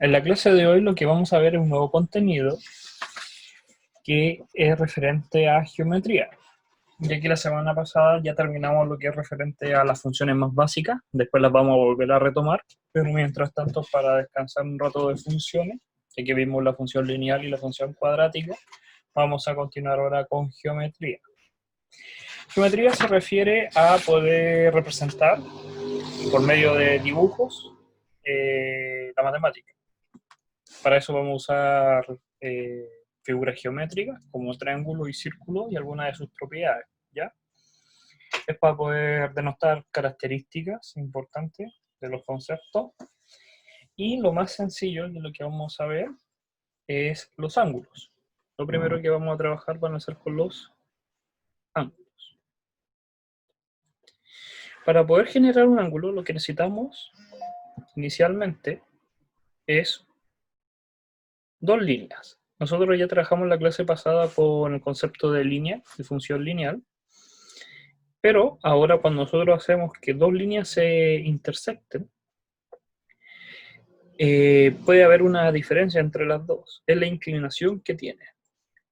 En la clase de hoy lo que vamos a ver es un nuevo contenido que es referente a geometría. Ya que la semana pasada ya terminamos lo que es referente a las funciones más básicas, después las vamos a volver a retomar, pero mientras tanto para descansar un rato de funciones, ya que vimos la función lineal y la función cuadrática, vamos a continuar ahora con geometría. Geometría se refiere a poder representar por medio de dibujos la matemática. Para eso vamos a usar figuras geométricas como triángulo y círculo y algunas de sus propiedades, ¿ya? Es para poder denotar características importantes de los conceptos. Y lo más sencillo de lo que vamos a ver es los ángulos. Lo primero que vamos a trabajar van a ser con los ángulos. Para poder generar un ángulo, lo que necesitamos inicialmente es dos líneas. Nosotros ya trabajamos la clase pasada con el concepto de línea, de función lineal, pero ahora cuando nosotros hacemos que dos líneas se intersecten, puede haber una diferencia entre las dos, es la inclinación que tiene.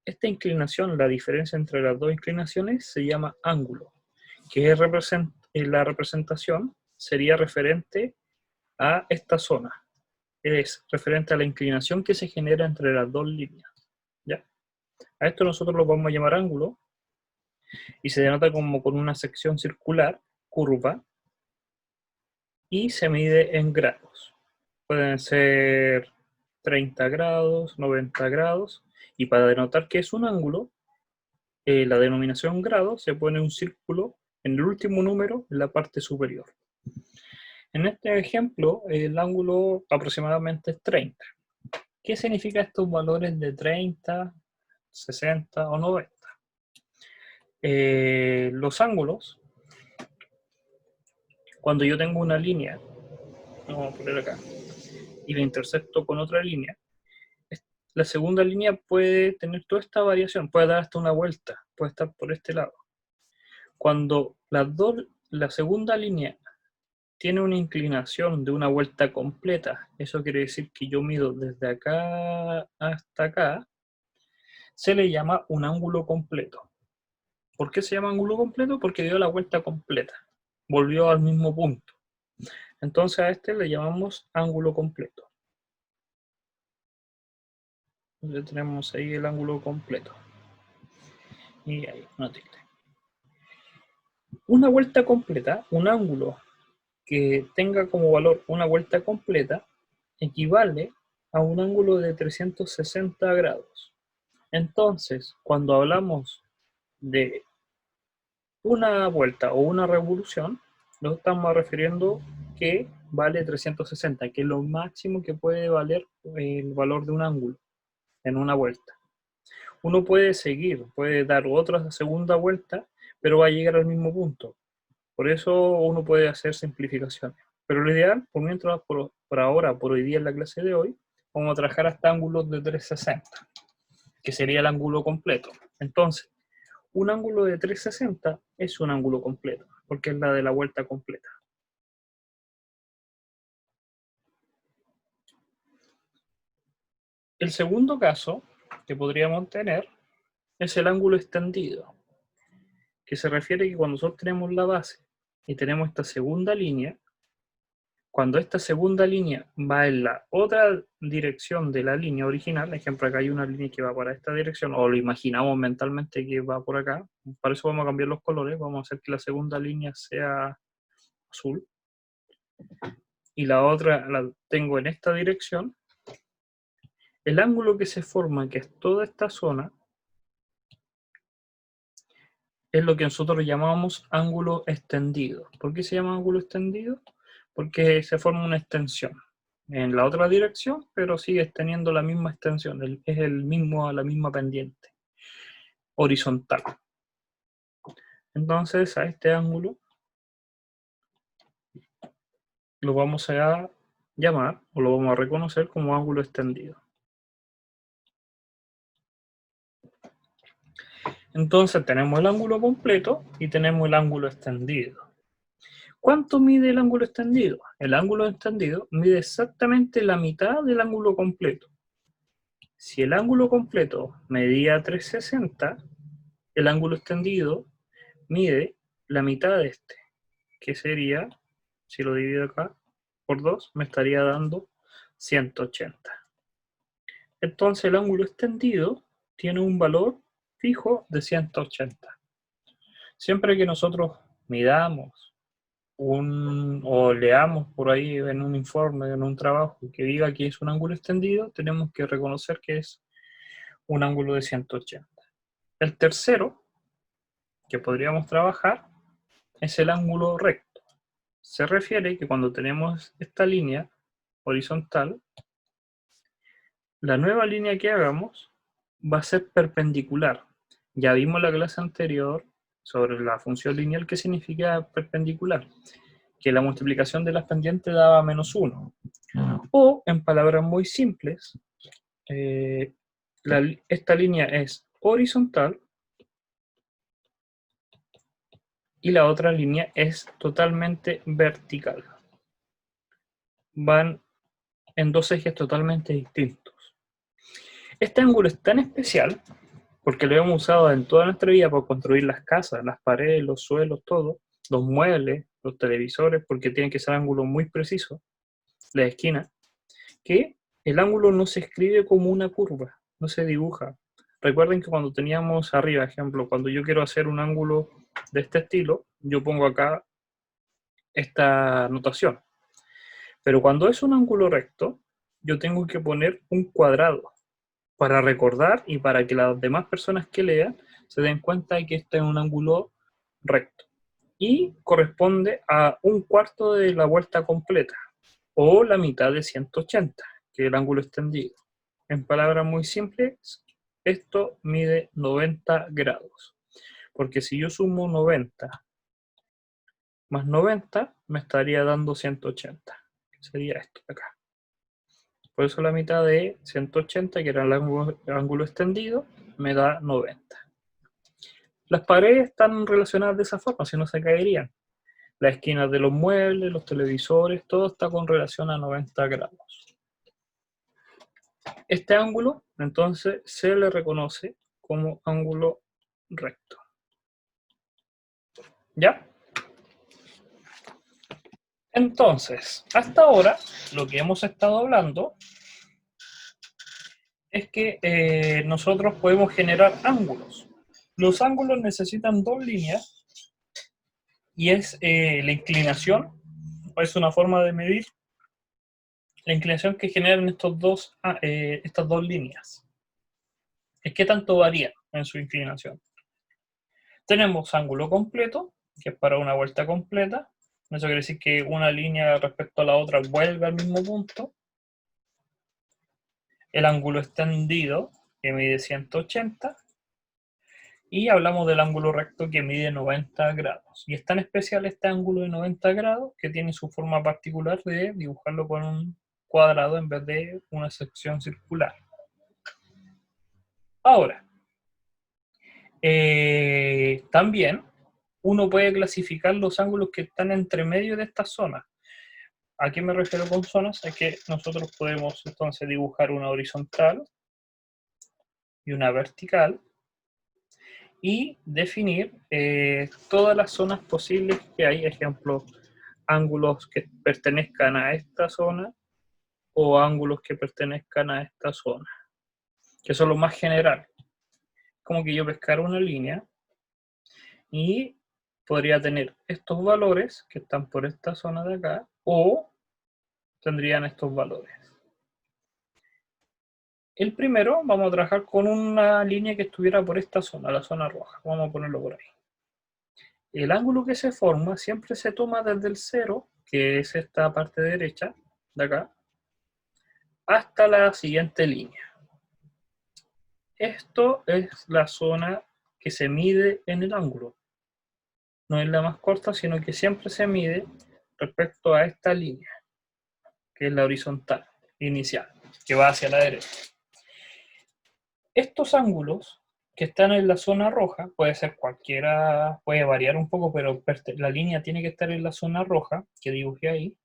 Esta inclinación, la diferencia entre las dos inclinaciones, se llama ángulo, que es la representación sería referente a esta zona, es referente a la inclinación que se genera entre las dos líneas, ¿ya? A esto nosotros lo vamos a llamar ángulo, y se denota como con una sección circular, curva, y se mide en grados. Pueden ser 30 grados, 90 grados, y para denotar que es un ángulo, la denominación grado se pone un círculo en el último número en la parte superior. En este ejemplo, el ángulo aproximadamente es 30. ¿Qué significa estos valores de 30, 60 o 90? Los ángulos, cuando yo tengo una línea, vamos a poner acá, y la intersecto con otra línea, la segunda línea puede tener toda esta variación, puede dar hasta una vuelta, puede estar por este lado. Cuando la segunda línea tiene una inclinación de una vuelta completa, eso quiere decir que yo mido desde acá hasta acá, se le llama un ángulo completo. ¿Por qué se llama ángulo completo? Porque dio la vuelta completa, volvió al mismo punto. Entonces a este le llamamos ángulo completo. Ya tenemos ahí el ángulo completo. Y ahí, una tilde. Una vuelta completa, un ángulo que tenga como valor una vuelta completa, equivale a un ángulo de 360 grados. Entonces, cuando hablamos de una vuelta o una revolución, nos estamos refiriendo que vale 360, que es lo máximo que puede valer el valor de un ángulo en una vuelta. Uno puede seguir, puede dar otra segunda vuelta, pero va a llegar al mismo punto. Por eso uno puede hacer simplificaciones. Pero lo ideal, por mientras, por ahora, por hoy día en la clase de hoy, vamos a trabajar hasta ángulos de 360, que sería el ángulo completo. Entonces, un ángulo de 360 es un ángulo completo, porque es la de la vuelta completa. El segundo caso que podríamos tener es el ángulo extendido, que se refiere a que cuando nosotros tenemos la base y tenemos esta segunda línea, cuando esta segunda línea va en la otra dirección de la línea original, por ejemplo, acá hay una línea que va para esta dirección, o lo imaginamos mentalmente que va por acá, para eso vamos a cambiar los colores, vamos a hacer que la segunda línea sea azul, y la otra la tengo en esta dirección. El ángulo que se forma, que es toda esta zona, es lo que nosotros llamamos ángulo extendido. ¿Por qué se llama ángulo extendido? Porque se forma una extensión en la otra dirección, pero sigue teniendo la misma extensión, es la misma pendiente horizontal. Entonces a este ángulo lo vamos a llamar o lo vamos a reconocer como ángulo extendido. Entonces tenemos el ángulo completo y tenemos el ángulo extendido. ¿Cuánto mide el ángulo extendido? El ángulo extendido mide exactamente la mitad del ángulo completo. Si el ángulo completo medía 360, el ángulo extendido mide la mitad de este, que sería, si lo divido acá por 2, me estaría dando 180. Entonces el ángulo extendido tiene un valor fijo de 180. Siempre que nosotros midamos o leamos por ahí en un informe, en un trabajo que diga que es un ángulo extendido, tenemos que reconocer que es un ángulo de 180. El tercero que podríamos trabajar es el ángulo recto. Se refiere que cuando tenemos esta línea horizontal, la nueva línea que hagamos va a ser perpendicular. Ya vimos la clase anterior sobre la función lineal que significa perpendicular, que la multiplicación de las pendientes daba -1. O, en palabras muy simples, esta línea es horizontal y la otra línea es totalmente vertical. Van en dos ejes totalmente distintos. Este ángulo es tan especial porque lo hemos usado en toda nuestra vida para construir las casas, las paredes, los suelos, todo, los muebles, los televisores, porque tienen que ser ángulos muy precisos, la esquina, que el ángulo no se escribe como una curva, no se dibuja. Recuerden que cuando teníamos arriba, ejemplo, cuando yo quiero hacer un ángulo de este estilo, yo pongo acá esta notación. Pero cuando es un ángulo recto, yo tengo que poner un cuadrado para recordar y para que las demás personas que lean se den cuenta de que este es un ángulo recto. Y corresponde a un cuarto de la vuelta completa, o la mitad de 180, que es el ángulo extendido. En palabras muy simples, esto mide 90 grados. Porque si yo sumo 90 más 90, me estaría dando 180, que sería esto de acá. Por eso la mitad de 180, que era el ángulo extendido, me da 90. Las paredes están relacionadas de esa forma, si no se caerían. Las esquinas de los muebles, los televisores, todo está con relación a 90 grados. Este ángulo, entonces, se le reconoce como ángulo recto. ¿Ya? Entonces, hasta ahora, lo que hemos estado hablando es que nosotros podemos generar ángulos. Los ángulos necesitan dos líneas y es la inclinación, es una forma de medir la inclinación que generan estas dos líneas. Es que tanto varían en su inclinación. Tenemos ángulo completo, que es para una vuelta completa. Eso quiere decir que una línea respecto a la otra vuelve al mismo punto. El ángulo extendido, que mide 180. Y hablamos del ángulo recto que mide 90 grados. Y es tan especial este ángulo de 90 grados que tiene su forma particular de dibujarlo con un cuadrado en vez de una sección circular. Ahora, también uno puede clasificar los ángulos que están entre medio de estas zonas. ¿A qué me refiero con zonas? Es que nosotros podemos entonces dibujar una horizontal y una vertical y definir todas las zonas posibles que hay, ejemplo, ángulos que pertenezcan a esta zona o ángulos que pertenezcan a esta zona, que son los más generales. Como que yo pescara una línea y podría tener estos valores que están por esta zona de acá, o tendrían estos valores. El primero, vamos a trabajar con una línea que estuviera por esta zona, la zona roja. Vamos a ponerlo por ahí. El ángulo que se forma siempre se toma desde el 0, que es esta parte derecha, de acá, hasta la siguiente línea. Esto es la zona que se mide en el ángulo. No es la más corta, sino que siempre se mide respecto a esta línea, que es la horizontal inicial, que va hacia la derecha. Estos ángulos que están en la zona roja, puede ser cualquiera, puede variar un poco, pero la línea tiene que estar en la zona roja, que dibujé ahí.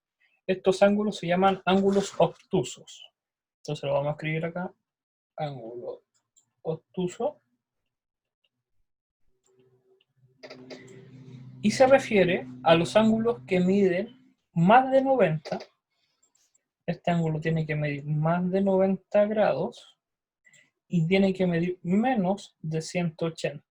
Estos ángulos se llaman ángulos obtusos. Entonces lo vamos a escribir acá, ángulo obtuso. Y se refiere a los ángulos que miden más de 90. Este ángulo tiene que medir más de 90 grados y tiene que medir menos de 180.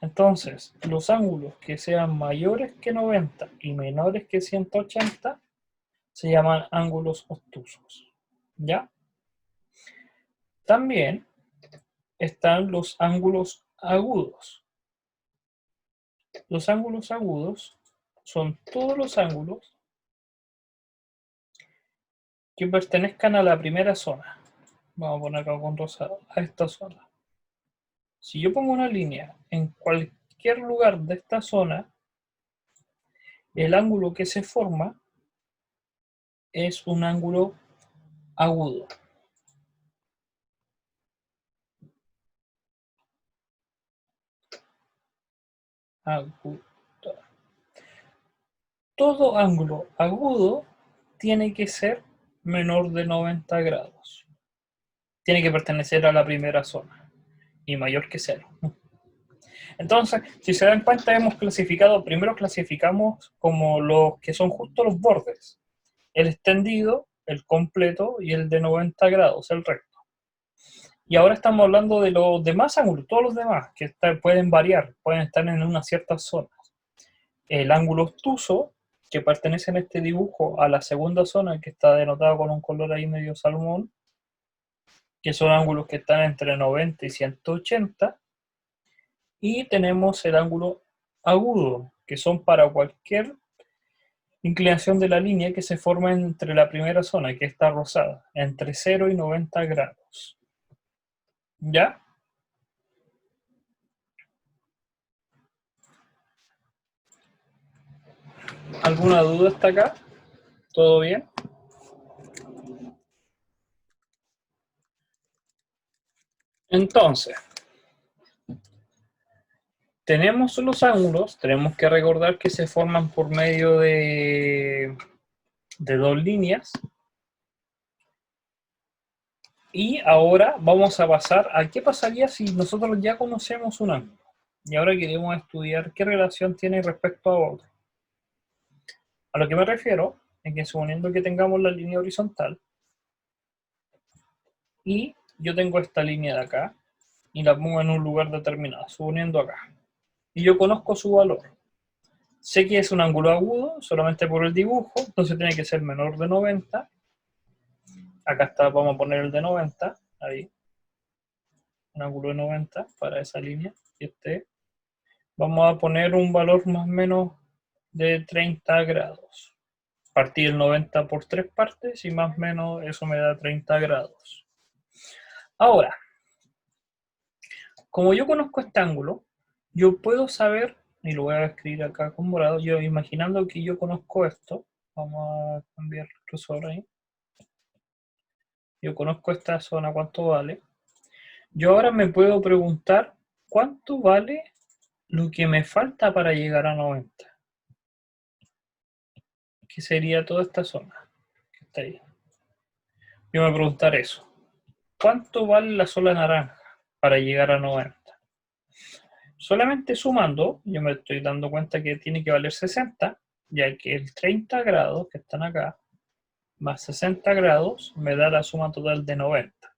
Entonces, los ángulos que sean mayores que 90 y menores que 180 se llaman ángulos obtusos. ¿Ya? También están los ángulos agudos. Los ángulos agudos son todos los ángulos que pertenezcan a la primera zona. Vamos a poner acá con rosado, a esta zona. Si yo pongo una línea en cualquier lugar de esta zona, el ángulo que se forma es un ángulo agudo. Agudo. Todo ángulo agudo tiene que ser menor de 90 grados. Tiene que pertenecer a la primera zona y mayor que 0. Entonces, si se dan cuenta, hemos clasificado, primero clasificamos como los que son justo los bordes, el extendido, el completo y el de 90 grados, el recto. Y ahora estamos hablando de los demás ángulos, todos los demás, que pueden variar, pueden estar en unas ciertas zonas. El ángulo obtuso, que pertenece en este dibujo a la segunda zona, que está denotada con un color ahí medio salmón, que son ángulos que están entre 90 y 180. Y tenemos el ángulo agudo, que son para cualquier inclinación de la línea que se forma entre la primera zona, que está rosada, entre 0 y 90 grados. ¿Ya? ¿Alguna duda hasta acá? ¿Todo bien? Entonces, tenemos los ángulos, tenemos que recordar que se forman por medio de dos líneas. Y ahora vamos a pasar a qué pasaría si nosotros ya conocemos un ángulo. Y ahora queremos estudiar qué relación tiene respecto a otro. A lo que me refiero es que suponiendo que tengamos la línea horizontal y yo tengo esta línea de acá y la pongo en un lugar determinado, suponiendo acá. Y yo conozco su valor. Sé que es un ángulo agudo solamente por el dibujo, entonces tiene que ser menor de 90. Acá está, vamos a poner el de 90, ahí. Un ángulo de 90 para esa línea. Y vamos a poner un valor más o menos de 30 grados. Partir el 90 por 3 partes y más o menos eso me da 30 grados. Ahora, como yo conozco este ángulo, yo puedo saber, y lo voy a escribir acá con morado, yo imaginando que yo conozco esto, vamos a cambiar el cursor ahí. Yo conozco esta zona, ¿cuánto vale? Yo ahora me puedo preguntar, ¿cuánto vale lo que me falta para llegar a 90? ¿Qué sería toda esta zona que está ahí? Yo me voy a preguntar eso. ¿Cuánto vale la sola naranja para llegar a 90? Solamente sumando, yo me estoy dando cuenta que tiene que valer 60, ya que el 30 grados que están acá, más 60 grados, me da la suma total de 90.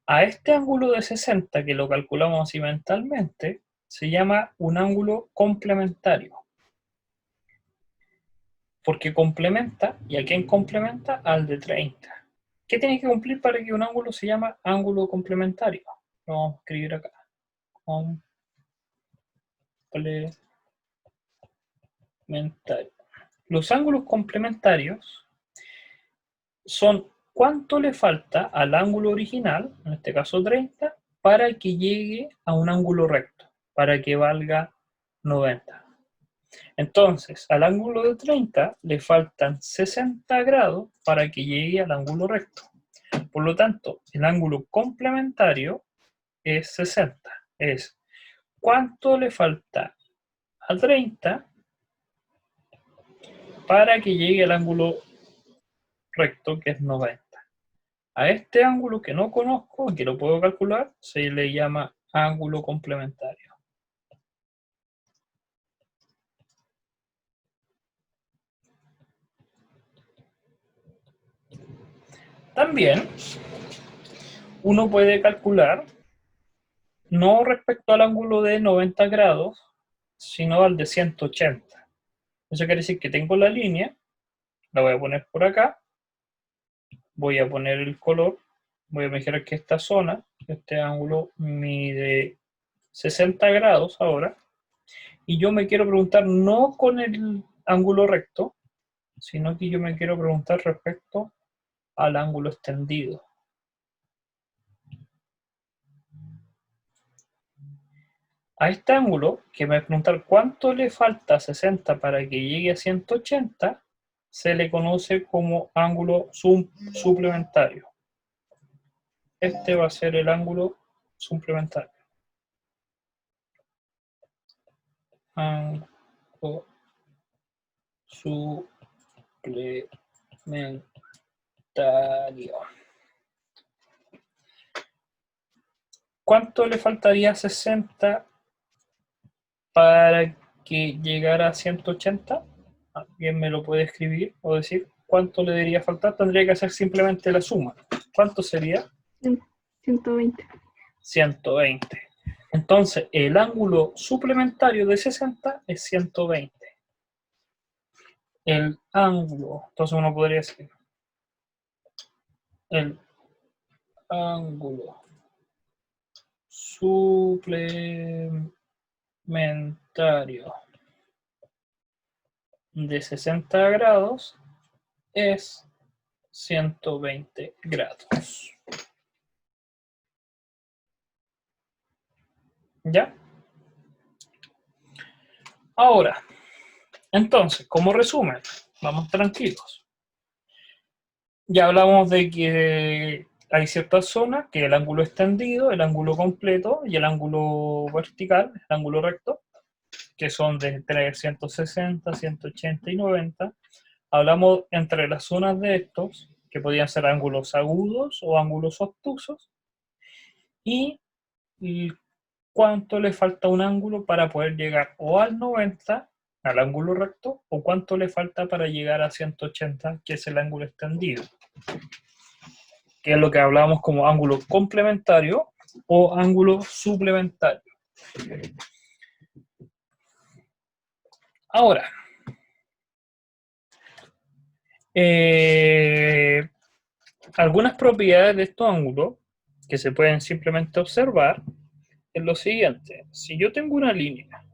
A este ángulo de 60, que lo calculamos así mentalmente, se llama un ángulo complementario. Porque complementa, ¿y a quién complementa? Al de 30. ¿Qué tiene que cumplir para que un ángulo se llame ángulo complementario? Lo vamos a escribir acá. Complementario. Los ángulos complementarios son cuánto le falta al ángulo original, en este caso 30, para que llegue a un ángulo recto, para que valga 90. Entonces, al ángulo de 30 le faltan 60 grados para que llegue al ángulo recto. Por lo tanto, el ángulo complementario es 60. Es cuánto le falta a 30 para que llegue al ángulo recto, que es 90. A este ángulo que no conozco, que lo puedo calcular, se le llama ángulo complementario. También uno puede calcular, no respecto al ángulo de 90 grados, sino al de 180. Eso quiere decir que tengo la línea, la voy a poner por acá, voy a poner el color, voy a imaginar que esta zona, este ángulo mide 60 grados ahora, y yo me quiero preguntar no con el ángulo recto, sino que yo me quiero preguntar respecto al ángulo extendido. A este ángulo, que me voy a preguntar cuánto le falta a 60 para que llegue a 180, se le conoce como ángulo suplementario. Este va a ser el ángulo suplementario. Ángulo suplementario. ¿Cuánto le faltaría a 60 para que llegara a 180? ¿Alguien me lo puede escribir o decir cuánto le debería faltar? Tendría que hacer simplemente la suma. ¿Cuánto sería? 120. 120. Entonces, el ángulo suplementario de 60 es 120. El ángulo, entonces uno podría decir, el ángulo suplementario de 60 grados es 120 grados. ¿Ya? Ahora, entonces, como resumen, vamos tranquilos. Ya hablamos de que hay ciertas zonas, que el ángulo extendido, el ángulo completo y el ángulo vertical, el ángulo recto, que son de entre 160, 180 y 90. Hablamos entre las zonas de estos, que podían ser ángulos agudos o ángulos obtusos, y cuánto le falta a un ángulo para poder llegar o al 90, al ángulo recto, o cuánto le falta para llegar a 180, que es el ángulo extendido, que es lo que hablábamos como ángulo complementario o ángulo suplementario. Ahora, algunas propiedades de estos ángulos que se pueden simplemente observar es lo siguiente. Si yo tengo una línea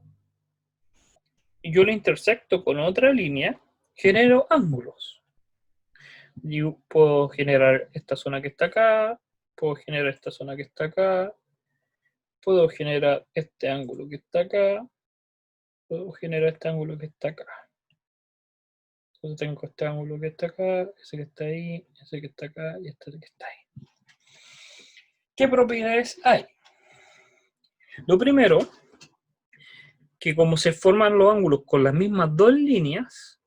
y yo la intersecto con otra línea, genero ángulos. Yo puedo generar esta zona que está acá, puedo generar esta zona que está acá, puedo generar este ángulo que está acá, puedo generar este ángulo que está acá. Entonces tengo este ángulo que está acá, ese que está ahí, ese que está acá y este que está ahí. ¿Qué propiedades hay? Lo primero, que como se forman los ángulos con las mismas dos líneas,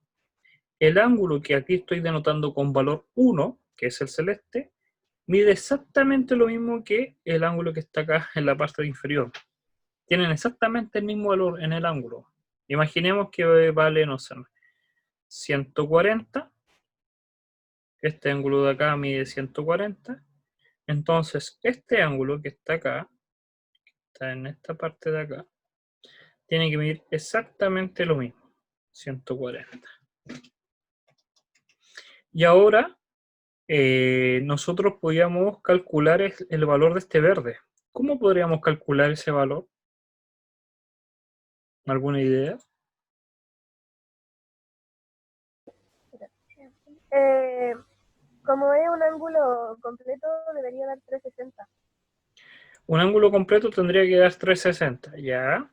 el ángulo que aquí estoy denotando con valor 1, que es el celeste, mide exactamente lo mismo que el ángulo que está acá en la parte inferior. Tienen exactamente el mismo valor en el ángulo. Imaginemos que vale, no sé, 140. Este ángulo de acá mide 140. Entonces, este ángulo que está acá, que está en esta parte de acá, tiene que medir exactamente lo mismo, 140. Y ahora, nosotros podríamos calcular el valor de este verde. ¿Cómo podríamos calcular ese valor? ¿Alguna idea? Como es un ángulo completo, debería dar 360. Un ángulo completo tendría que dar 360, ¿ya?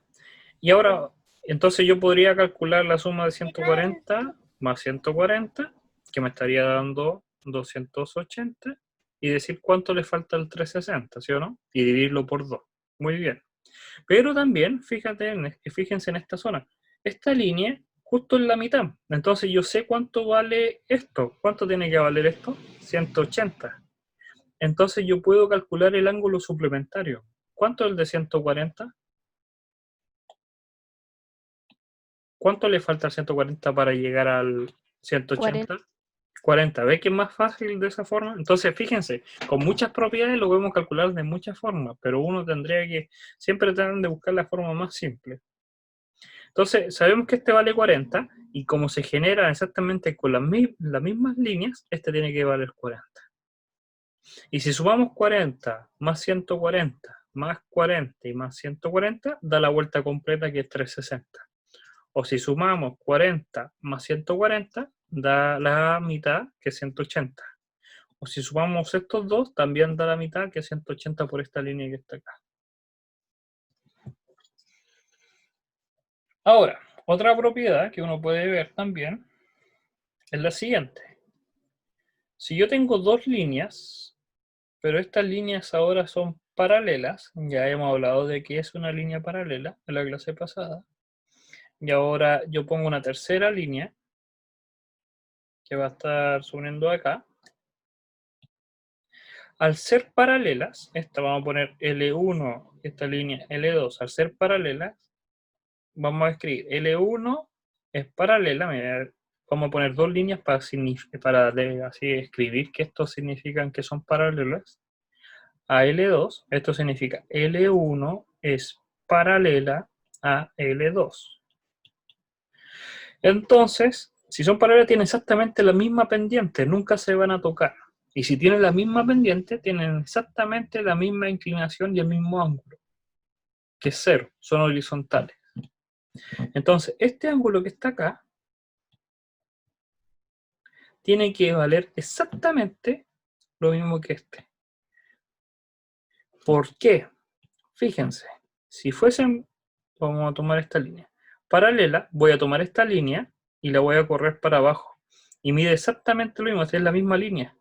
Y ahora, entonces yo podría calcular la suma de 140 más 140, que me estaría dando 280, y decir cuánto le falta al 360, ¿sí o no? Y dividirlo por 2. Muy bien. Pero también, fíjense en esta zona. Esta línea justo en la mitad. Entonces yo sé cuánto vale esto. ¿Cuánto tiene que valer esto? 180. Entonces yo puedo calcular el ángulo suplementario. ¿Cuánto es el de 140? ¿Cuánto le falta al 140 para llegar al 180? 40. ¿Ve que es más fácil de esa forma? Entonces, fíjense, con muchas propiedades lo podemos calcular de muchas formas, pero uno tendría que siempre tratar de buscar la forma más simple. Entonces, sabemos que este vale 40, y como se genera exactamente con las mismas líneas, este tiene que valer 40. Y si sumamos 40 más 140 más 40 y más 140, da la vuelta completa, que es 360. O si sumamos 40 más 140, da la mitad, que es 180. O si sumamos estos dos, también da la mitad, que es 180 por esta línea que está acá. Ahora, otra propiedad que uno puede ver también es la siguiente. Si yo tengo dos líneas, pero estas líneas ahora son paralelas, ya hemos hablado de qué es una línea paralela en la clase pasada, y ahora yo pongo una tercera línea que va a estar subiendo acá. Al ser paralelas, esta vamos a poner L1, esta línea L2, al ser paralelas, vamos a escribir L1 es paralela, vamos a poner dos líneas para así escribir que estos significan que son paralelas a L2. Esto significa L1 es paralela a L2. Entonces, si son paralelas, tienen exactamente la misma pendiente, nunca se van a tocar. Y si tienen la misma pendiente, tienen exactamente la misma inclinación y el mismo ángulo, que es 0, son horizontales. Entonces, este ángulo que está acá tiene que valer exactamente lo mismo que este. ¿Por qué? Fíjense, si fuesen, vamos a tomar esta línea paralela, voy a tomar esta línea y la voy a correr para abajo. Y mide exactamente lo mismo, es la misma línea.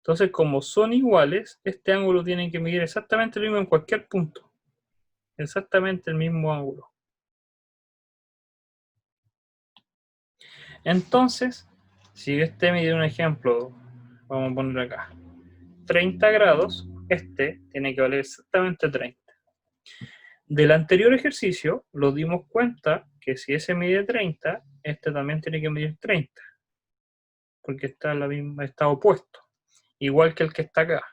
Entonces, como son iguales, este ángulo tiene que medir exactamente lo mismo en cualquier punto. Exactamente el mismo ángulo. Entonces, si este mide un ejemplo, vamos a poner acá, 30 grados, este tiene que valer exactamente 30. Del anterior ejercicio, nos dimos cuenta que si ese mide 30, este también tiene que medir 30. Porque está opuesto. Igual que el que está acá.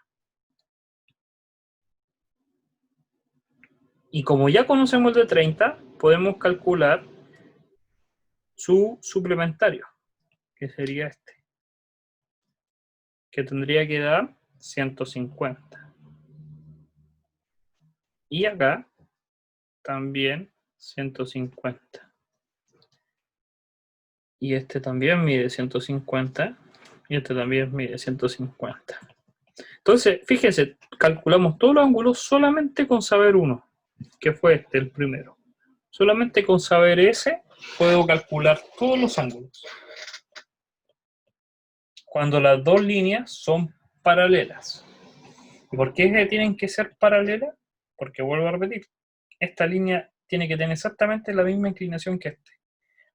Y como ya conocemos el de 30, podemos calcular su suplementario, que sería este, que tendría que dar 150. Y acá también 150. Y este también mide 150. Y este también mide 150. Entonces, fíjense, calculamos todos los ángulos solamente con saber uno, que fue este, el primero. Solamente con saber ese, puedo calcular todos los ángulos. Cuando las dos líneas son paralelas. ¿Y por qué tienen que ser paralelas? Porque vuelvo a repetir, esta línea tiene que tener exactamente la misma inclinación que este,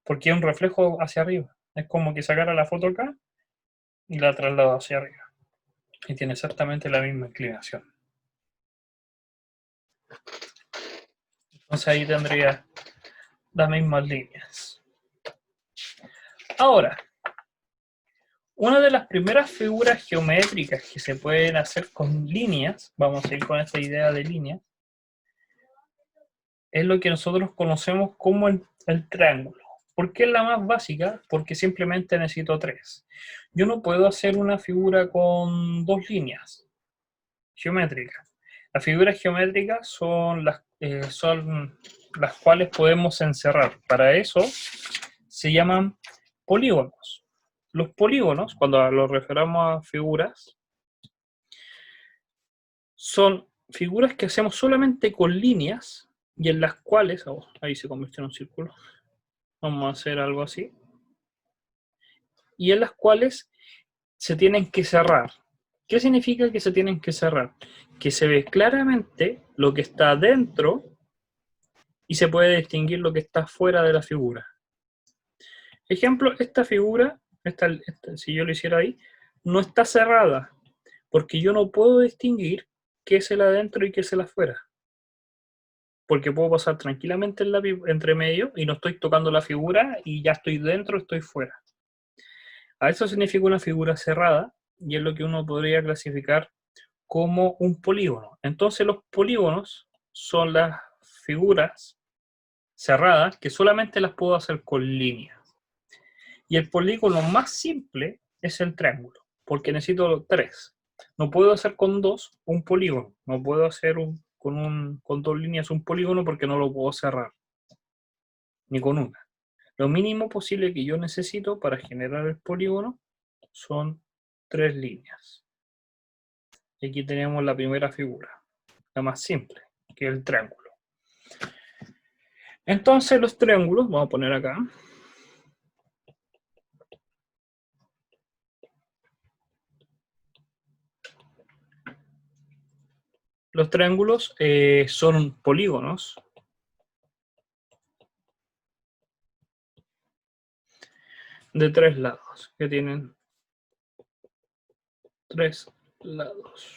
porque es un reflejo hacia arriba. Es como que sacara la foto acá y la traslado hacia arriba. Y tiene exactamente la misma inclinación. Entonces ahí tendría las mismas líneas. Ahora, una de las primeras figuras geométricas que se pueden hacer con líneas, vamos a ir con esta idea de líneas, es lo que nosotros conocemos como el triángulo. ¿Por qué es la más básica? Porque simplemente necesito 3. Yo no puedo hacer una figura con 2 líneas geométricas. Las figuras geométricas son las cuales podemos encerrar. Para eso se llaman polígonos. Los polígonos, cuando los referamos a figuras, son figuras que hacemos solamente con líneas y en las cuales, ahí se convirtió en un círculo, vamos a hacer algo así, y en las cuales se tienen que cerrar. ¿Qué significa que se tienen que cerrar? Que se ve claramente lo que está dentro y se puede distinguir lo que está fuera de la figura. Ejemplo, esta figura, si yo lo hiciera ahí, no está cerrada, porque yo no puedo distinguir qué es el adentro y qué es el afuera. Porque puedo pasar tranquilamente el lápiz entre medio y no estoy tocando la figura y ya estoy dentro, estoy fuera. A eso significa una figura cerrada y es lo que uno podría clasificar como un polígono. Entonces los polígonos son las figuras cerradas que solamente las puedo hacer con líneas. Y el polígono más simple es el triángulo, porque necesito 3. No puedo hacer con 2 un polígono, no puedo hacer con 2 líneas un polígono porque no lo puedo cerrar, ni con una. Lo mínimo posible que yo necesito para generar el polígono son 3 líneas. Y aquí tenemos la primera figura, la más simple, que es el triángulo. Entonces los triángulos, vamos a poner acá. Los triángulos son polígonos de 3 lados, que tienen 3 lados.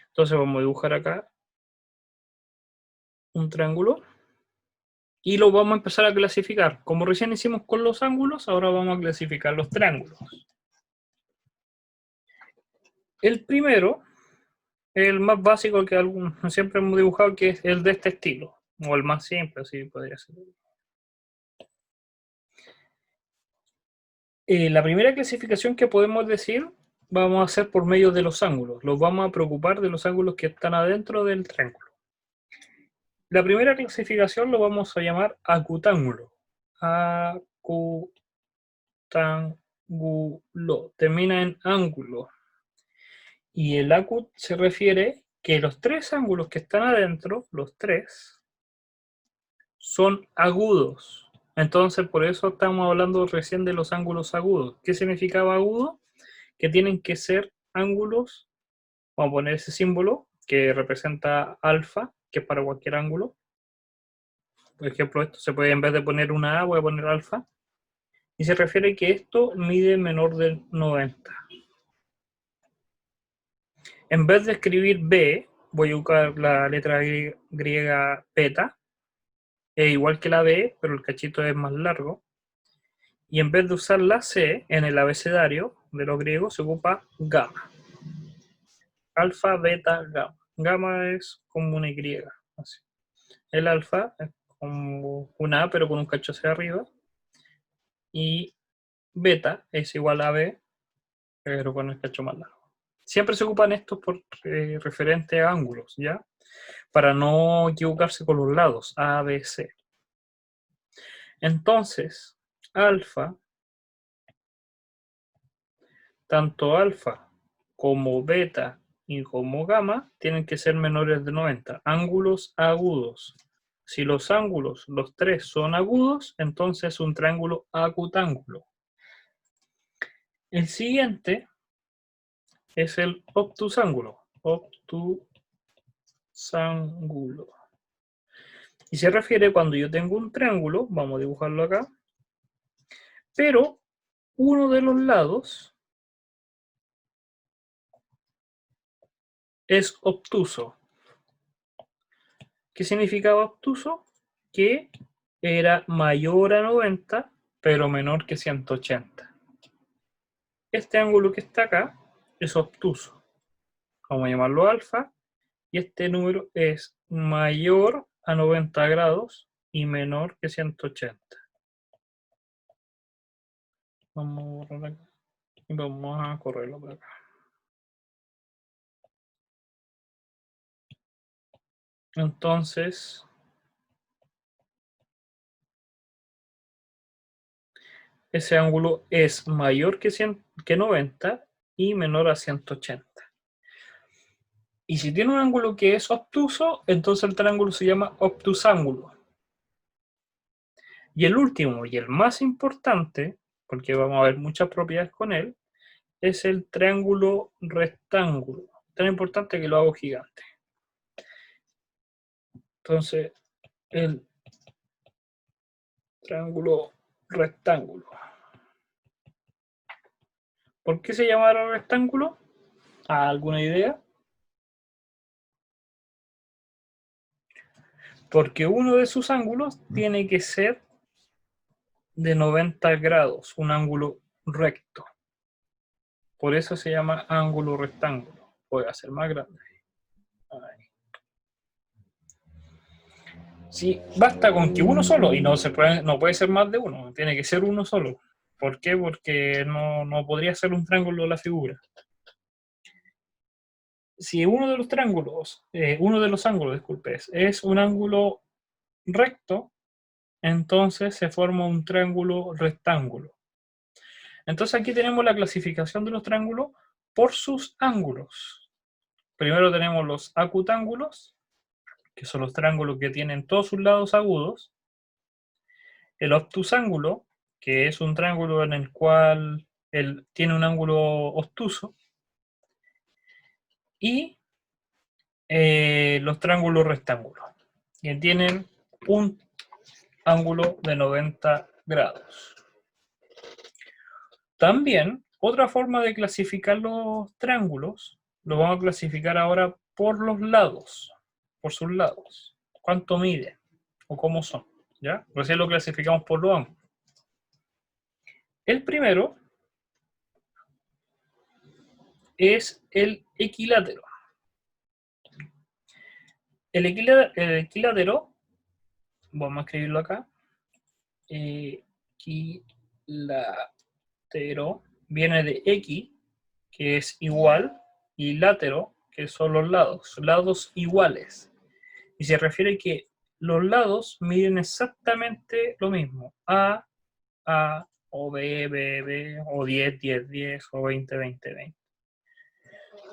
Entonces vamos a dibujar acá un triángulo y lo vamos a empezar a clasificar. Como recién hicimos con los ángulos, ahora vamos a clasificar los triángulos. El primero, el más básico que siempre hemos dibujado, que es el de este estilo, o el más simple, así podría ser. La primera clasificación que podemos decir vamos a hacer por medio de los ángulos. Los vamos a preocupar de los ángulos que están adentro del triángulo. La primera clasificación lo vamos a llamar acutángulo. Acutángulo. Termina en ángulo. Y el acut se refiere que los 3 ángulos que están adentro, los 3, son agudos. Entonces, por eso estamos hablando recién de los ángulos agudos. ¿Qué significaba agudo? Que tienen que ser ángulos, vamos a poner ese símbolo que representa alfa, que es para cualquier ángulo. Por ejemplo, esto se puede, en vez de poner una A, voy a poner alfa. Y se refiere que esto mide menor de 90. En vez de escribir B, voy a buscar la letra griega beta. Es igual que la B, pero el cachito es más largo. Y en vez de usar la C en el abecedario de los griegos, se ocupa gamma. Alfa, beta, gamma. Gamma es como una Y. Así. El alfa es como una A, pero con un cacho hacia arriba. Y beta es igual a B, pero con el cacho más largo. Siempre se ocupan estos por referente a ángulos, ¿ya? Para no equivocarse con los lados, A, B, C. Entonces, alfa, tanto alfa como beta y como gamma tienen que ser menores de 90. Ángulos agudos. Si los ángulos, los 3 son agudos, entonces es un triángulo acutángulo. El siguiente es el obtusángulo. Obtusángulo. Y se refiere cuando yo tengo un triángulo, vamos a dibujarlo acá, pero uno de los lados es obtuso. ¿Qué significaba obtuso? Que era mayor a 90, pero menor que 180. Este ángulo que está acá es obtuso. Vamos a llamarlo alfa. Y este número es mayor a 90 grados y menor que 180. Vamos a borrar acá y vamos a correrlo por acá. Entonces, ese ángulo es mayor que 90 y menor a 180. Y si tiene un ángulo que es obtuso, entonces el triángulo se llama obtusángulo. Y el último y el más importante, porque vamos a ver muchas propiedades con él, es el triángulo rectángulo. Tan importante que lo hago gigante. Entonces, el triángulo rectángulo. ¿Por qué se llamará rectángulo? ¿Alguna idea? Porque uno de sus ángulos tiene que ser de 90 grados, un ángulo recto. Por eso se llama ángulo rectángulo. Voy a hacer más grande. Ahí. Sí, basta con que uno solo, y no puede ser más de uno, tiene que ser uno solo. ¿Por qué? Porque no podría ser un triángulo la figura. Si uno de los triángulos, uno de los ángulos, disculpe, es un ángulo recto, entonces se forma un triángulo rectángulo. Entonces aquí tenemos la clasificación de los triángulos por sus ángulos. Primero tenemos los acutángulos, que son los triángulos que tienen todos sus lados agudos. El obtusángulo, que es un triángulo en el cual tiene un ángulo obtuso. Y los triángulos rectángulos, que tienen un ángulo de 90 grados. También, otra forma de clasificar los triángulos, lo vamos a clasificar ahora por los lados, por sus lados. ¿Cuánto mide? ¿O cómo son? ¿Ya? Recién lo clasificamos por los ángulos. El primero es el equilátero. El equilátero, vamos a escribirlo acá, equilátero viene de equi, que es igual, y látero, que son los lados iguales. Y se refiere que los lados miden exactamente lo mismo. A, o B, B, B, o 10, 10, 10, o 20, 20, 20.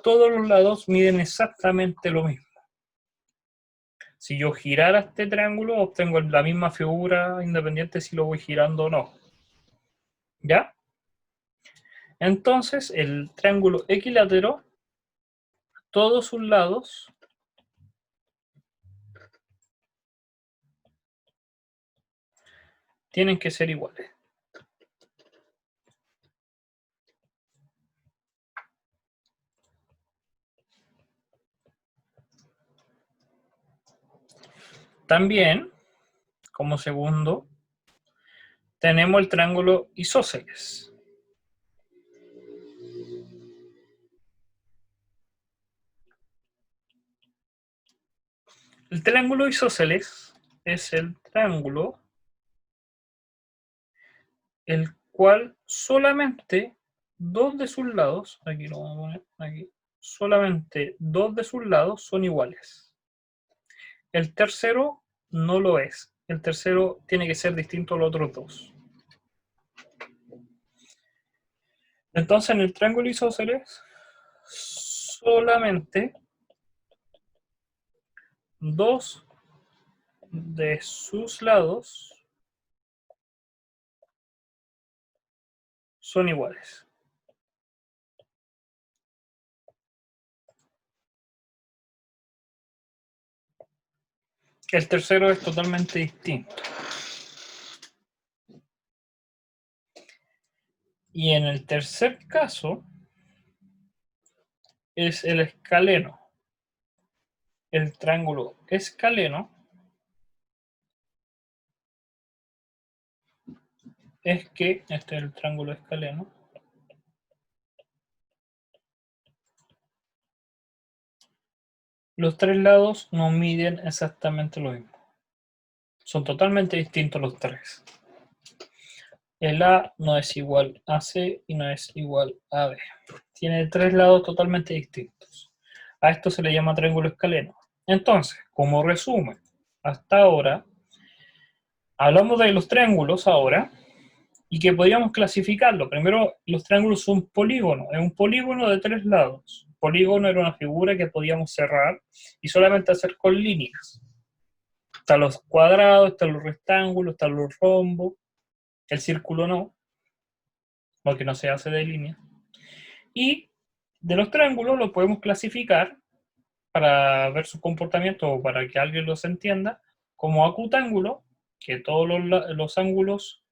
Todos los lados miden exactamente lo mismo. Si yo girara este triángulo, obtengo la misma figura independiente si lo voy girando o no. ¿Ya? Entonces, el triángulo equilátero, todos sus lados tienen que ser iguales. También, como segundo, tenemos el triángulo isósceles. El triángulo isósceles es el triángulo el cual solamente dos de sus lados, aquí lo vamos a poner, aquí, solamente dos de sus lados son iguales. El tercero no lo es. El tercero tiene que ser distinto a los otros dos. Entonces, en el triángulo isósceles, solamente dos de sus lados son iguales. El tercero es totalmente distinto. Y en el tercer caso es el escaleno. El triángulo escaleno es que, este es el triángulo escaleno, los tres lados no miden exactamente lo mismo. Son totalmente distintos los tres. El A no es igual a C y no es igual a B. Tiene tres lados totalmente distintos. A esto se le llama triángulo escaleno. Entonces, como resumen, hasta ahora, hablamos de los triángulos ahora, y que podríamos clasificarlo. Primero, los triángulos son polígonos. Es un polígono de tres lados. Polígono era una figura que podíamos cerrar y solamente hacer con líneas. Están los cuadrados, están los rectángulos, están los rombos. El círculo no, porque no se hace de línea. Y de los triángulos los podemos clasificar para ver su comportamiento o para que alguien los entienda, como acutángulo, que todos los ángulos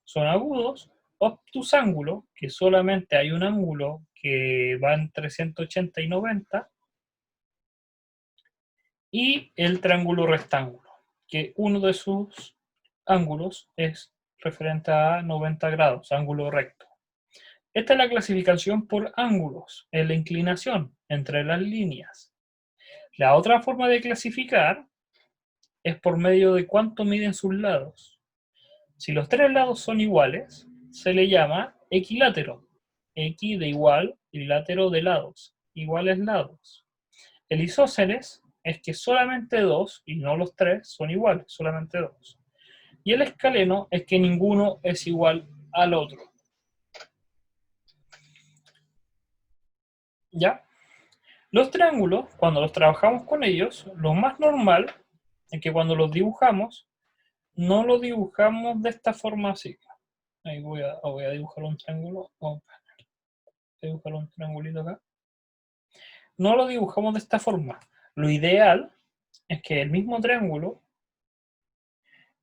son agudos, obtusángulo, que solamente hay un ángulo que va entre 180 y 90, y el triángulo rectángulo, que uno de sus ángulos es referente a 90 grados, ángulo recto. Esta es la clasificación por ángulos, en la inclinación entre las líneas. La otra forma de clasificar es por medio de cuánto miden sus lados. Si los tres lados son iguales, se le llama equilátero. Equi de igual y látero de lados. Iguales lados. El isósceles es que solamente dos, y no los tres, son iguales, solamente dos. Y el escaleno es que ninguno es igual al otro. ¿Ya? Los triángulos, cuando los trabajamos con ellos, lo más normal es que cuando los dibujamos, no lo dibujamos de esta forma así. Ahí voy a dibujar un triángulo. Voy a dibujar un triangulito acá. No lo dibujamos de esta forma. Lo ideal es que el mismo triángulo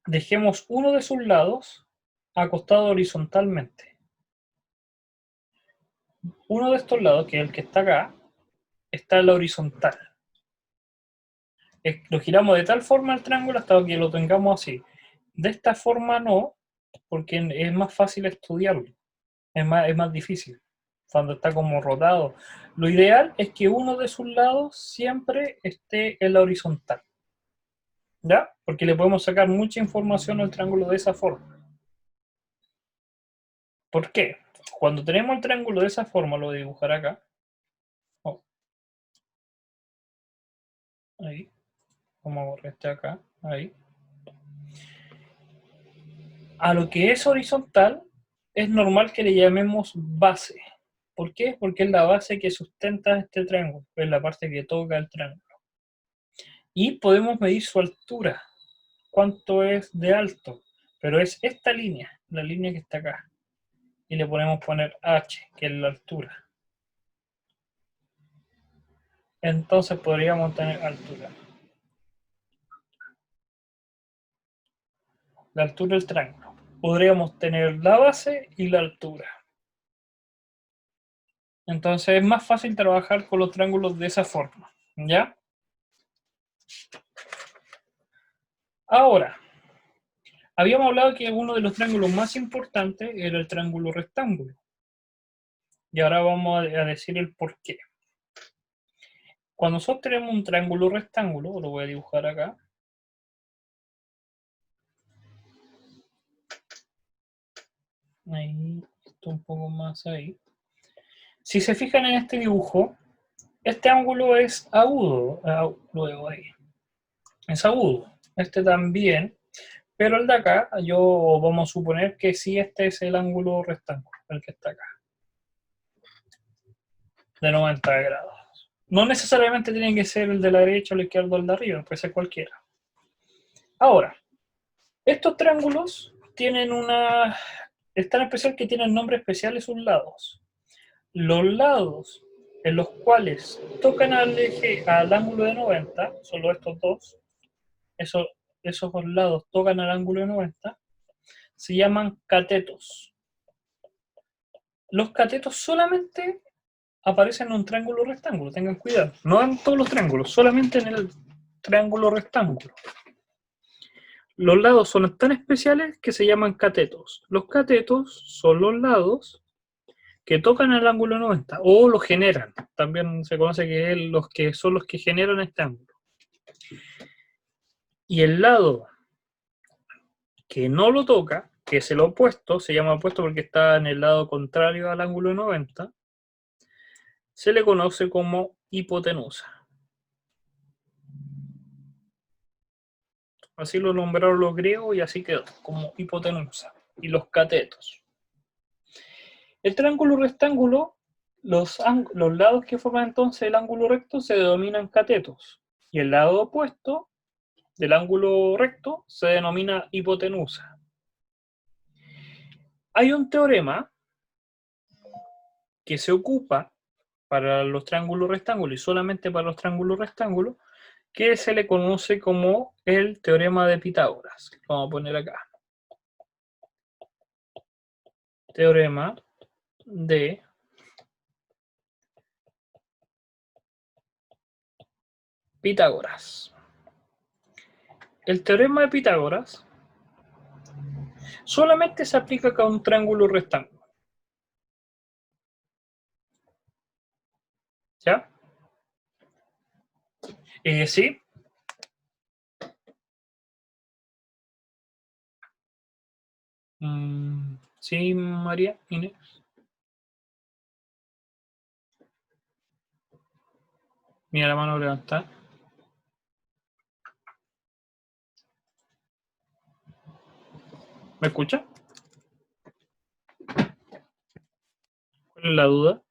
dejemos uno de sus lados acostado horizontalmente. Uno de estos lados, que es el que está acá, está en la horizontal. Lo giramos de tal forma el triángulo hasta que lo tengamos así. De esta forma no, porque es más fácil estudiarlo. Es más difícil cuando está como rotado. Lo ideal es que uno de sus lados siempre esté en la horizontal. ¿Ya? Porque le podemos sacar mucha información al triángulo de esa forma. ¿Por qué? Cuando tenemos el triángulo de esa forma, lo voy a dibujar acá. Oh. Ahí. Vamos a borrar este acá. Ahí. A lo que es horizontal, es normal que le llamemos base. ¿Por qué? Porque es la base que sustenta este triángulo. Es la parte que toca el triángulo. Y podemos medir su altura. Cuánto es de alto. Pero es esta línea, la línea que está acá. Y le podemos poner H, que es la altura. Entonces podríamos tener altura. La altura del triángulo. Podríamos tener la base y la altura. Entonces es más fácil trabajar con los triángulos de esa forma. ¿Ya? Ahora, habíamos hablado que uno de los triángulos más importantes era el triángulo rectángulo. Y ahora vamos a decir el por qué. Cuando nosotros tenemos un triángulo rectángulo, lo voy a dibujar acá. Ahí, esto un poco más ahí. Si se fijan en este dibujo, este ángulo es agudo. Luego ahí. Es agudo. Este también. Pero el de acá, yo vamos a suponer que sí, este es el ángulo rectángulo, el que está acá. De 90 grados. No necesariamente tiene que ser el de la derecha o la izquierda o el de arriba, puede ser cualquiera. Ahora, estos triángulos tienen es tan especial que tienen nombres especiales sus lados. Los lados en los cuales tocan al eje, al ángulo de 90, solo estos dos, esos dos lados tocan al ángulo de 90, se llaman catetos. Los catetos solamente aparecen en un triángulo rectángulo, tengan cuidado. No en todos los triángulos, solamente en el triángulo rectángulo. Los lados son tan especiales que se llaman catetos. Los catetos son los lados que tocan el ángulo 90 o lo generan. También se conoce que son los que generan este ángulo. Y el lado que no lo toca, que es el opuesto, se llama opuesto porque está en el lado contrario al ángulo 90, se le conoce como hipotenusa. Así lo nombraron los griegos y así quedó, como hipotenusa. Y los catetos. El triángulo rectángulo, los lados que forman entonces el ángulo recto se denominan catetos. Y el lado opuesto del ángulo recto se denomina hipotenusa. Hay un teorema que se ocupa para los triángulos rectángulos y solamente para los triángulos rectángulos, que se le conoce como el teorema de Pitágoras. Lo vamos a poner acá. Teorema de Pitágoras. El teorema de Pitágoras solamente se aplica a un triángulo rectángulo. ¿Ya? Sí. Sí, María Inés. Mira la mano levantada. ¿Me escucha? ¿Cuál es la duda?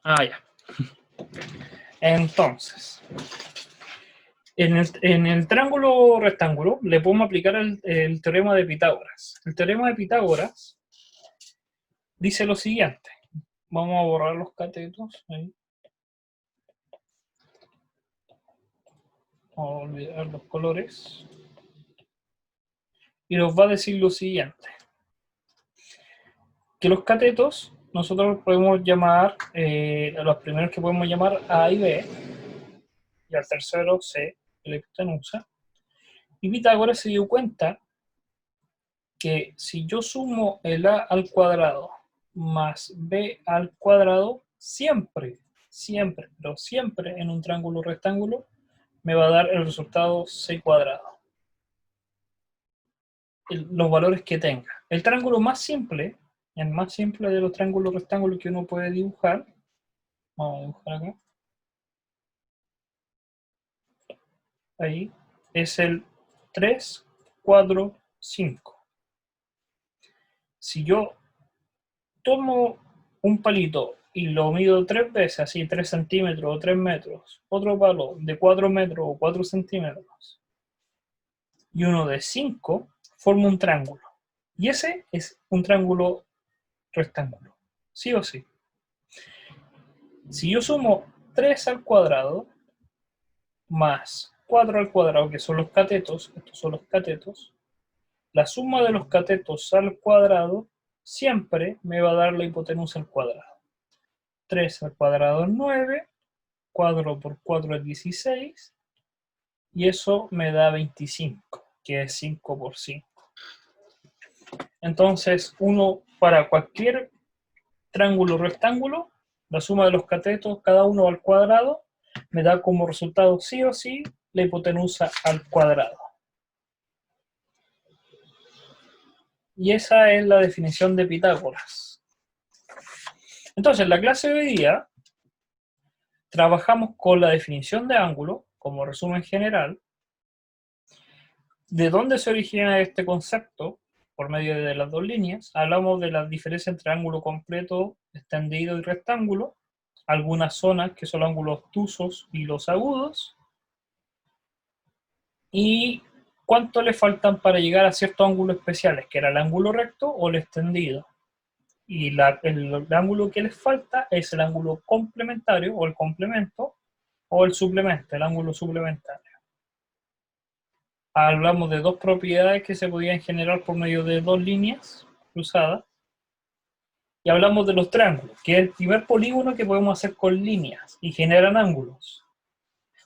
Ah, ya. Entonces, en el triángulo rectángulo le podemos aplicar el teorema de Pitágoras. El teorema de Pitágoras dice lo siguiente. Vamos a borrar los catetos. Ahí. Vamos a olvidar los colores. Y nos va a decir lo siguiente. Que los catetos nosotros podemos llamar, a los primeros que podemos llamar A y B, y al tercero C, la hipotenusa. Y Pitágoras se dio cuenta que si yo sumo el A al cuadrado más B al cuadrado, siempre, pero siempre en un triángulo rectángulo, me va a dar el resultado C cuadrado. Los valores que tenga. El triángulo más simple, el más simple de los triángulos rectángulos que uno puede dibujar, vamos a dibujar acá, ahí, es el 3, 4, 5. Si yo tomo un palito y lo mido 3 veces, así 3 centímetros o 3 metros, otro palo de 4 metros o 4 centímetros, y uno de 5, forma un triángulo. Y ese es un triángulo rectángulo, sí o sí. Si yo sumo 3 al cuadrado más 4 al cuadrado, que son los catetos, estos son los catetos, la suma de los catetos al cuadrado siempre me va a dar la hipotenusa al cuadrado. 3 al cuadrado es 9, 4 por 4 es 16, y eso me da 25, que es 5 por 5. Entonces, uno para cualquier triángulo rectángulo, la suma de los catetos, cada uno al cuadrado, me da como resultado sí o sí la hipotenusa al cuadrado. Y esa es la definición de Pitágoras. Entonces, en la clase de hoy día trabajamos con la definición de ángulo, como resumen general, de dónde se origina este concepto por medio de las dos líneas. Hablamos de la diferencia entre ángulo completo, extendido y rectángulo, algunas zonas que son los ángulos obtusos y los agudos, y cuánto le faltan para llegar a ciertos ángulos especiales, que era el ángulo recto o el extendido. Y el ángulo que les falta es el ángulo complementario o el complemento, o el suplemento, el ángulo suplementario. Hablamos de dos propiedades que se podían generar por medio de dos líneas cruzadas. Y hablamos de los triángulos, que es el primer polígono que podemos hacer con líneas y generan ángulos.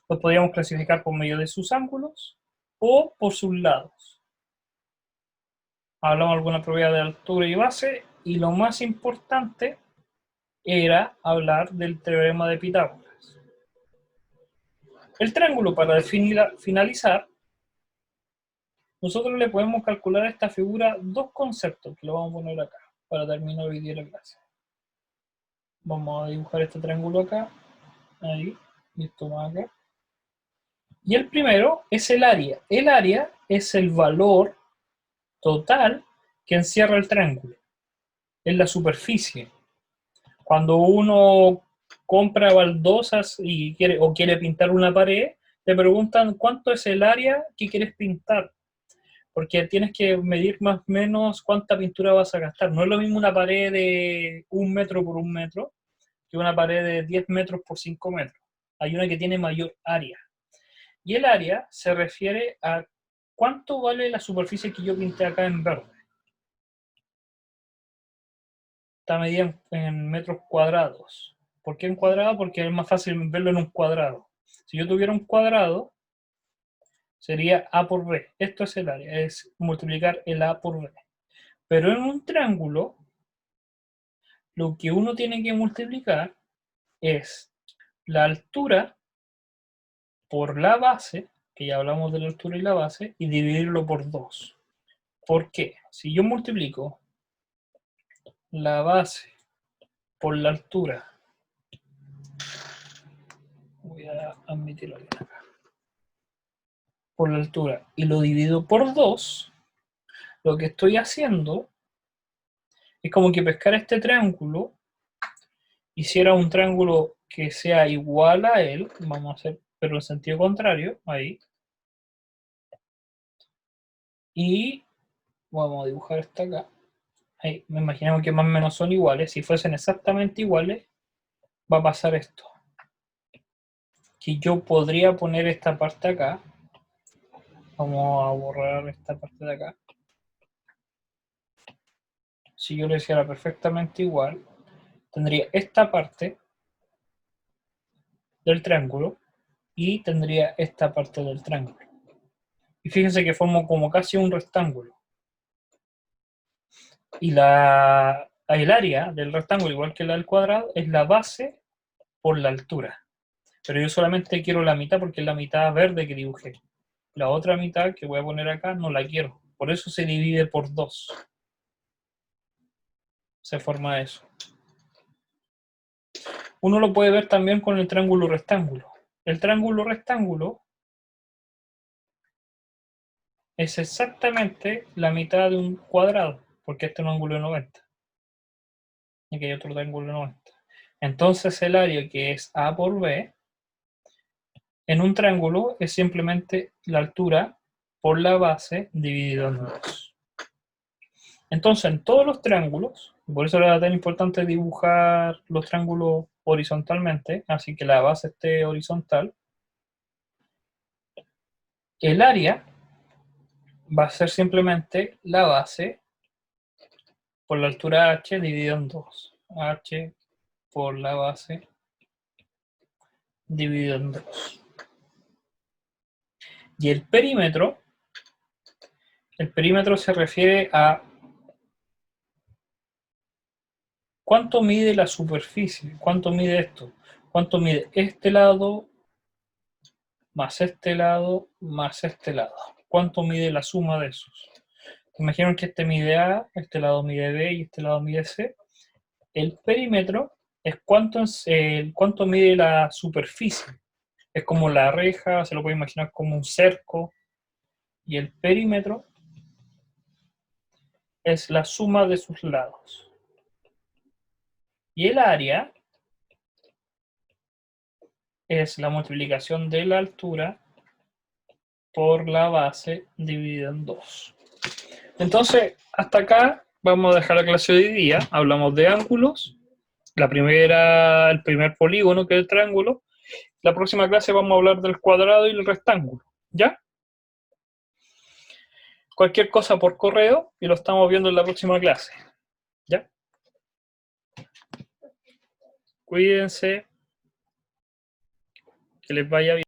Los podríamos clasificar por medio de sus ángulos o por sus lados. Hablamos de alguna propiedad de altura y base, y lo más importante era hablar del teorema de Pitágoras. El triángulo, para finalizar, nosotros le podemos calcular a esta figura dos conceptos, que lo vamos a poner acá, para terminar hoy día la clase. Vamos a dibujar este triángulo acá, ahí, y esto más acá. Y el primero es el área. El área es el valor total que encierra el triángulo. Es la superficie. Cuando uno compra baldosas y quiere pintar una pared, te preguntan cuánto es el área que quieres pintar. Porque tienes que medir más o menos cuánta pintura vas a gastar. No es lo mismo una pared de 1 metro por 1 metro que una pared de 10 metros por 5 metros. Hay una que tiene mayor área. Y el área se refiere a cuánto vale la superficie que yo pinté acá en verde. Está medida en metros cuadrados. ¿Por qué en cuadrado? Porque es más fácil verlo en un cuadrado. Si yo tuviera un cuadrado, sería A por B. Esto es el área, es multiplicar el A por B. Pero en un triángulo, lo que uno tiene que multiplicar es la altura por la base, que ya hablamos de la altura y la base, y dividirlo por 2. ¿Por qué? Si yo multiplico la base por la altura, voy a admitirlo bien acá, por la altura, y lo divido por 2, lo que estoy haciendo es como que pescar este triángulo, hiciera un triángulo que sea igual a él, vamos a hacer, pero en sentido contrario, ahí, y vamos a dibujar esto acá. Ahí, me imaginamos que más o menos son iguales. Si fuesen exactamente iguales, va a pasar esto. Que yo podría poner esta parte acá. Vamos a borrar esta parte de acá. Si yo lo hiciera perfectamente igual, tendría esta parte del triángulo y tendría esta parte del triángulo. Y fíjense que formo como casi un rectángulo. Y el área del rectángulo, igual que la del cuadrado, es la base por la altura. Pero yo solamente quiero la mitad porque es la mitad verde que dibujé. La otra mitad que voy a poner acá no la quiero. Por eso se divide por 2. Se forma eso. Uno lo puede ver también con el triángulo rectángulo. El triángulo rectángulo es exactamente la mitad de un cuadrado, porque este es un ángulo de 90. Y aquí hay otro triángulo de 90. Entonces el área que es A por B, en un triángulo es simplemente la altura por la base dividido en 2. Entonces en todos los triángulos, por eso era tan importante dibujar los triángulos horizontalmente, así que la base esté horizontal, el área va a ser simplemente la base por la altura h dividido en 2. H por la base dividido en 2. Y el perímetro se refiere a cuánto mide la superficie, cuánto mide esto, cuánto mide este lado más este lado más este lado. ¿Cuánto mide la suma de esos? Imaginen que este mide A, este lado mide B y este lado mide C. El perímetro es cuánto mide la superficie. Es como la reja, se lo puede imaginar como un cerco. Y el perímetro es la suma de sus lados. Y el área es la multiplicación de la altura por la base dividida en 2. Entonces, hasta acá vamos a dejar la clase de hoy día. Hablamos de ángulos. El primer polígono, que es el triángulo. La próxima clase vamos a hablar del cuadrado y el rectángulo. ¿Ya? Cualquier cosa por correo y lo estamos viendo en la próxima clase. ¿Ya? Cuídense. Que les vaya bien.